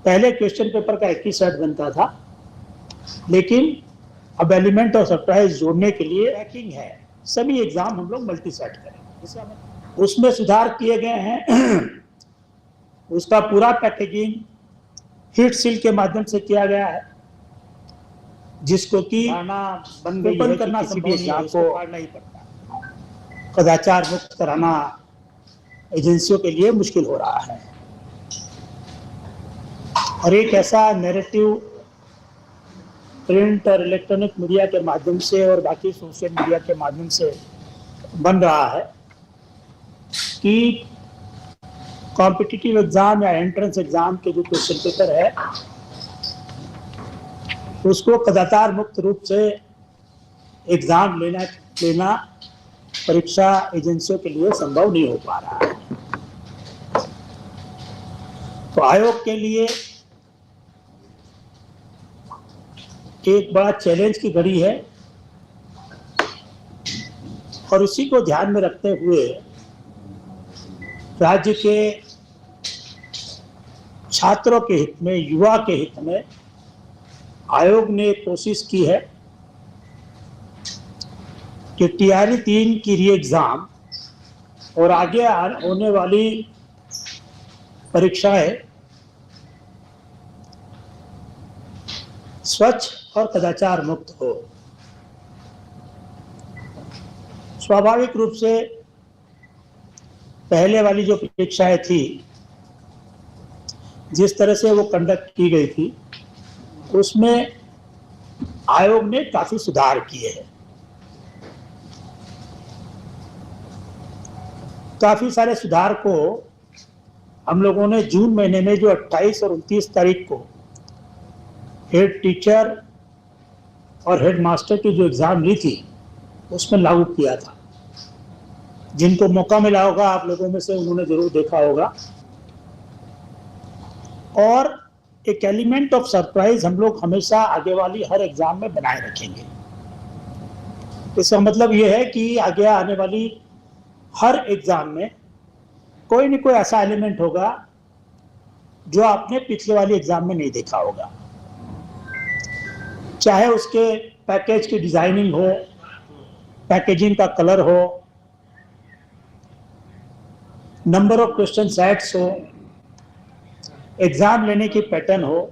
पहले question paper का एक ही सेट बनता था, लेकिन अब एलिमेंट ऑफ सरप्राइज जोड़ने के लिए पैकिंग है, सभी एग्जाम हम लोग मल्टी सेट करेंगे। उसमें सुधार किए गए हैं। उसका पूरा पैकेजिंग हीट सील के माध्यम से किया गया है, जिसको कि बन गई है करना किसी भी एग्जाम को नहीं पड़ता। कदाचार मुक्त कराना एजेंसियों के लिए मुश्किल हो रहा है, और एक ऐसा नैरेटिव प्रिंट और इलेक्ट्रॉनिक मीडिया के माध्यम से और बाकी सोशल मीडिया के माध्यम से बन रहा है कि कॉम्पिटिटिव एग्जाम या एंट्रेंस एग्जाम के जो क्वेश्चन पेपर है उसको कदाचार मुक्त रूप से एग्जाम लेना परीक्षा एजेंसियों के लिए संभव नहीं हो पा रहा है। तो आयोग के लिए एक बड़ा चैलेंज की घड़ी है, और उसी को ध्यान में रखते हुए राज्य के छात्रों के हित में, युवा के हित में आयोग ने कोशिश की है कि टीआरई 3 की री एग्जाम और आगे होने वाली परीक्षाएं स्वच्छ और कदाचार मुक्त हो। स्वाभाविक रूप से पहले वाली जो परीक्षाएं थी, जिस तरह से वो कंडक्ट की गई थी, उसमें आयोग ने काफी सुधार किए हैं। काफी सारे सुधार को हम लोगों ने जून महीने में जो 28 और 29 तारीख को हेड टीचर और हेड मास्टर की जो एग्जाम ली थी उसमें लागू किया था। जिनको मौका मिला होगा, आप लोगों में से उन्होंने जरूर देखा होगा। और एक एलिमेंट ऑफ सरप्राइज हम लोग हमेशा आगे वाली हर एग्जाम में बनाए रखेंगे। इसका मतलब यह है कि आगे आने वाली हर एग्जाम में कोई न कोई ऐसा एलिमेंट होगा जो आपने पिछले वाली एग्जाम में नहीं देखा होगा। चाहे उसके पैकेज की डिजाइनिंग हो, पैकेजिंग का कलर हो, नंबर ऑफ क्वेश्चन सेट्स हो, एग्जाम लेने की पैटर्न हो,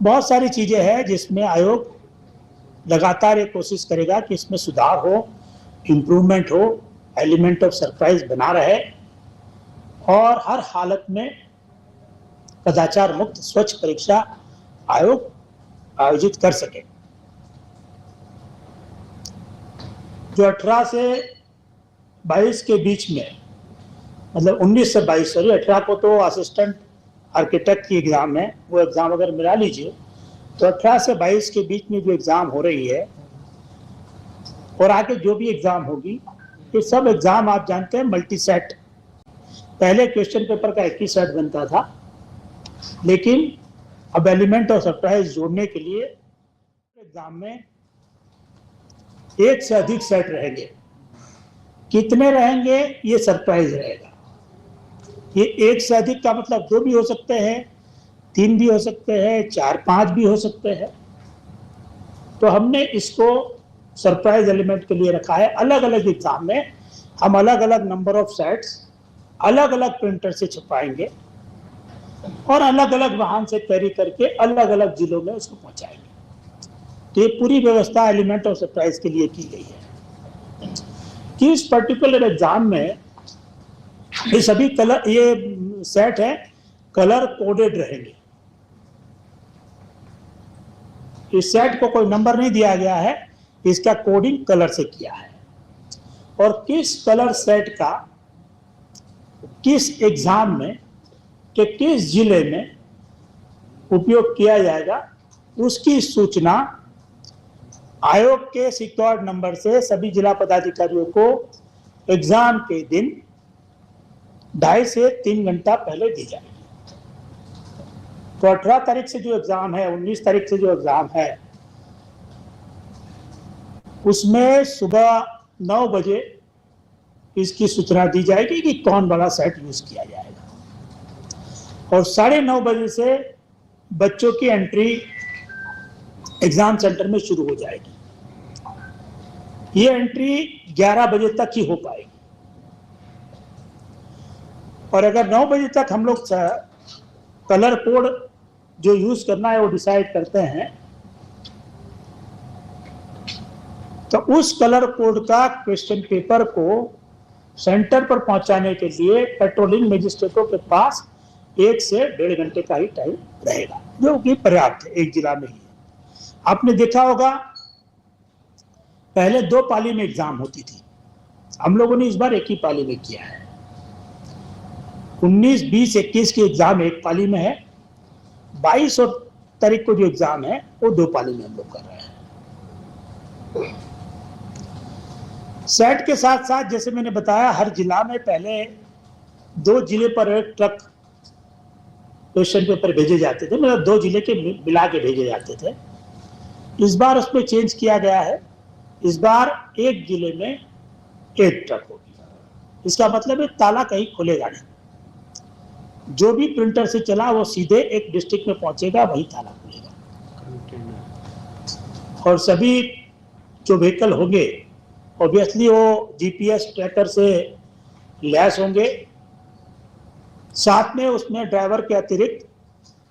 बहुत सारी चीजें हैं जिसमें आयोग लगातार ये कोशिश करेगा कि इसमें सुधार हो, इम्प्रूवमेंट हो, एलिमेंट ऑफ सरप्राइज बना रहे और हर हालत में कदाचार मुक्त स्वच्छ परीक्षा आयोग आयोजित कर सके। जो 18 से 22 के बीच में, मतलब 19 से 22, सॉरी 18 को तो असिस्टेंट आर्किटेक्ट की एग्जाम है, वो एग्जाम अगर मिला लीजिए तो 18 से 22 के बीच में जो एग्जाम हो रही है और आगे जो भी एग्जाम होगी, ये सब एग्जाम आप जानते हैं मल्टी सेट। पहले क्वेश्चन पेपर का एक ही सेट बनता था, लेकिन अब एलिमेंट ऑफ सरप्राइज जोड़ने के लिए एग्जाम में एक से अधिक सेट रहेंगे। कितने रहेंगे ये सरप्राइज रहेगा। ये एक से अधिक का मतलब 2 भी हो सकते हैं, 3 भी हो सकते हैं, 4-5 भी हो सकते हैं। तो हमने इसको सरप्राइज एलिमेंट के लिए रखा है। अलग अलग एग्जाम में हम अलग अलग नंबर ऑफ सेट्स अलग अलग प्रिंटर से छपाएंगे और अलग अलग वाहन से कैरी करके अलग अलग जिलों में उसको पहुंचाएंगे। तो ये पूरी व्यवस्था एलिमेंट ऑफ सरप्राइज के लिए की गई है कि इस पर्टिकुलर एग्जाम में ये सभी कलर, ये सेट है कलर कोडेड रहेंगे। इस सेट को कोई नंबर नहीं दिया गया है, इसका कोडिंग कलर से किया है। और किस कलर सेट का किस एग्जाम में कि किस जिले में उपयोग किया जाएगा, उसकी सूचना आयोग के सिक्योर्ड नंबर से सभी जिला पदाधिकारियों को एग्जाम के दिन 2.5 से 3 घंटा पहले दी जाएगी। तो 18 तारीख से जो एग्जाम है, 19 तारीख से जो एग्जाम है, उसमें सुबह 9 बजे इसकी सूचना दी जाएगी कि कौन वाला सेट यूज किया जाएगा। और 9:30 बजे से बच्चों की एंट्री एग्जाम सेंटर में शुरू हो जाएगी। ये एंट्री 11 बजे तक ही हो पाएगी। और अगर 9 बजे तक हम लोग कलर कोड जो यूज करना है वो डिसाइड करते हैं, तो उस कलर कोड का क्वेश्चन पेपर को सेंटर पर पहुंचाने के लिए पेट्रोलिंग मजिस्ट्रेटों के पास 1 से 1.5 घंटे का ही टाइम रहेगा, जो कि पर्याप्त है एक जिला में ही। आपने देखा होगा पहले 2 पाली में एग्जाम होती थी, हम लोगों ने इस बार एक ही पाली में किया है। 19, 20, 21 की एग्जाम एक पाली में है, 22 और तारीख को जो एग्जाम है वो 2 पाली में हम लोग कर रहे हैं। सेट के साथ साथ जैसे मैंने बताया, हर जिला में पहले 2 जिले पर एक ट्रक क्वेश्चन पेपर भेजे जाते थे, मतलब 2 जिले के मिला के भेजे जाते थे। इस बार उसमें चेंज किया गया है, इस बार एक जिले में एक ट्रक होगी। इसका मतलब है ताला कहीं खुलेगा नहीं, जो भी प्रिंटर से चला वो सीधे एक डिस्ट्रिक्ट में पहुंचेगा, वही ताला खुलेगा। और सभी जो व्हीकल होंगे ऑब्वियसली वो जीपीएस ट्रैकर से लैस होंगे। साथ में उसमें ड्राइवर के अतिरिक्त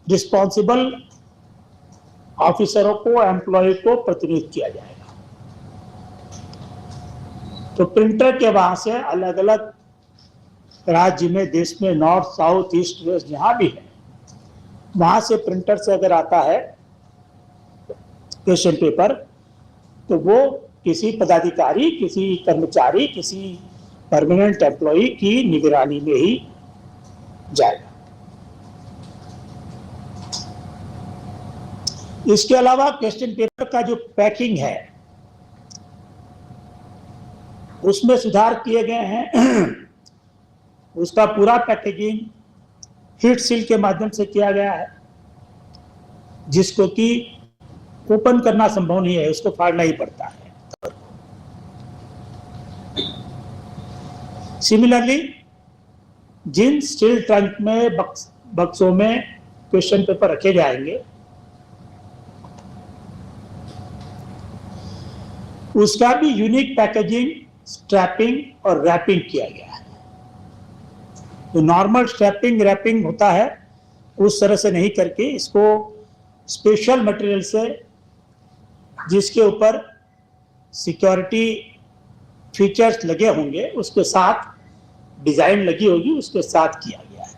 रिस्पॉन्सिबल ऑफिसरों को, एम्प्लॉय को प्रतिनिधित्व किया जाएगा। तो प्रिंटर के वहां से अलग अलग राज्य में, देश में, नॉर्थ, साउथ, ईस्ट, वेस्ट जहां भी है, वहां से प्रिंटर से अगर आता है क्वेश्चन पेपर, तो वो किसी पदाधिकारी, किसी कर्मचारी, किसी परमानेंट एम्प्लॉय की निगरानी में ही जाएगा। इसके अलावा क्वेश्चन पेपर का जो पैकिंग है उसमें सुधार किए गए हैं। उसका पूरा पैकेजिंग हीट सील के माध्यम से किया गया है, जिसको कि ओपन करना संभव नहीं है, उसको फाड़ना ही पड़ता है। सिमिलरली जिन स्टील ट्रंक में बक्सों में क्वेश्चन पेपर रखे जाएंगे, उसका भी यूनिक पैकेजिंग, स्ट्रैपिंग और रैपिंग किया गया है। तो नॉर्मल स्ट्रैपिंग रैपिंग होता है उस तरह से नहीं करके, इसको स्पेशल मटेरियल से, जिसके ऊपर सिक्योरिटी फीचर्स लगे होंगे, उसके साथ डिजाइन लगी होगी, उसके साथ किया गया है।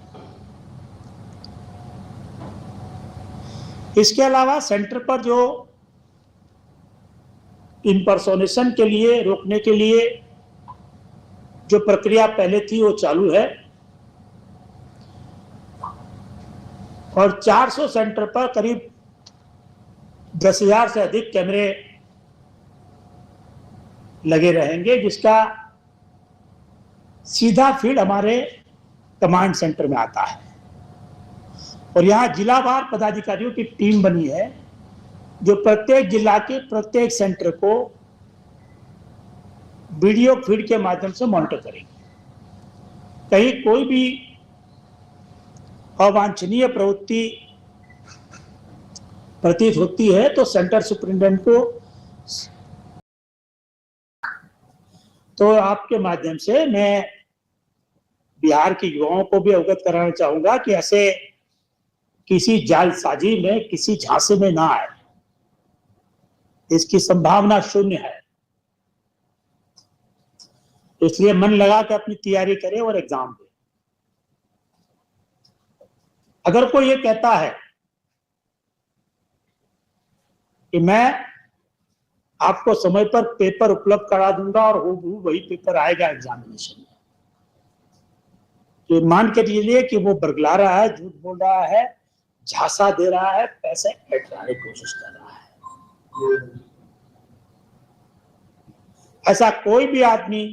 इसके अलावा सेंटर पर जो इम्पर्सोनेशन के लिए, रोकने के लिए जो प्रक्रिया पहले थी वो चालू है, और 400 सेंटर पर करीब 10,000 से अधिक कैमरे लगे रहेंगे, जिसका सीधा फीड हमारे कमांड सेंटर में आता है। और यहां जिलावार पदाधिकारियों की टीम बनी है, जो प्रत्येक जिला के प्रत्येक सेंटर को वीडियो फीड के माध्यम से मॉनिटर करेंगे। कहीं कोई भी अवांछनीय प्रवृत्ति प्रतीत होती है तो सेंटर सुपरिटेंडेंट को, तो आपके माध्यम से मैं बिहार के युवाओं को भी अवगत कराना चाहूंगा कि ऐसे किसी जालसाजी में, किसी झांसे में ना आए, इसकी संभावना शून्य है। इसलिए मन लगा के अपनी तैयारी करें और एग्जाम दें। अगर कोई ये कहता है कि मैं आपको समय पर पेपर उपलब्ध करा दूंगा और वही पेपर आएगा एग्जामिनेशन में, तो मान के चलिए कि वो बरगला रहा है, झूठ बोल रहा है, झांसा दे रहा है, पैसे हटाने की कोशिश कर रहा है। ऐसा कोई भी आदमी,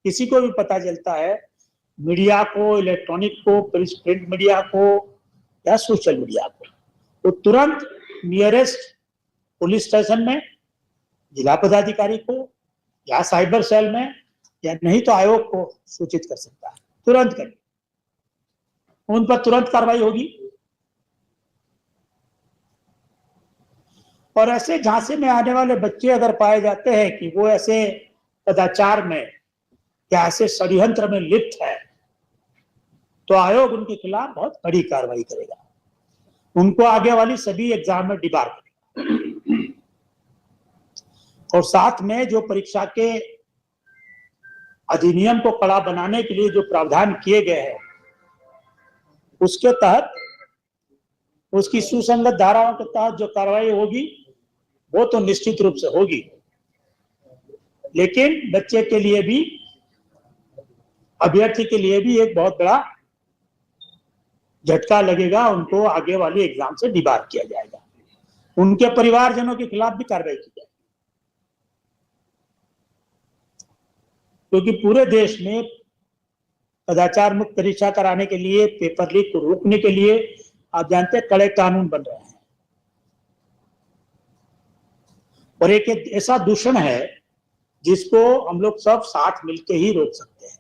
किसी को भी पता चलता है, मीडिया को, इलेक्ट्रॉनिक को, प्रिंट मीडिया को या सोशल मीडिया को, तो तुरंत नियरेस्ट पुलिस स्टेशन में, जिला पदाधिकारी को या साइबर सेल में, या नहीं तो आयोग को सूचित कर सकता है, तुरंत करें। उन पर तुरंत कार्रवाई होगी। और ऐसे झांसे में आने वाले बच्चे अगर पाए जाते हैं कि वो ऐसे कदाचार में या ऐसे षड्यंत्र में लिप्त है, तो आयोग उनके खिलाफ बहुत बड़ी कार्रवाई करेगा, उनको आगे वाली सभी एग्जाम में डिबार करेगा। और साथ में जो परीक्षा के अधिनियम को कड़ा बनाने के लिए जो प्रावधान किए गए हैं, उसके तहत, उसकी सुसंगत धाराओं के तहत जो कार्रवाई होगी वो तो निश्चित रूप से होगी, लेकिन बच्चे के लिए भी, अभ्यर्थी के लिए भी एक बहुत बड़ा झटका लगेगा, उनको आगे वाली एग्जाम से डिबार किया जाएगा, उनके परिवारजनों के खिलाफ भी कार्रवाई की जाएगी। क्योंकि पूरे देश में कदाचार मुक्त परीक्षा कराने के लिए, पेपर लीक को रोकने के लिए आप जानते हैं कड़े कानून बन रहे हैं, और एक ऐसा दूषण है जिसको हम लोग सब साथ मिलकर ही रोक सकते हैं।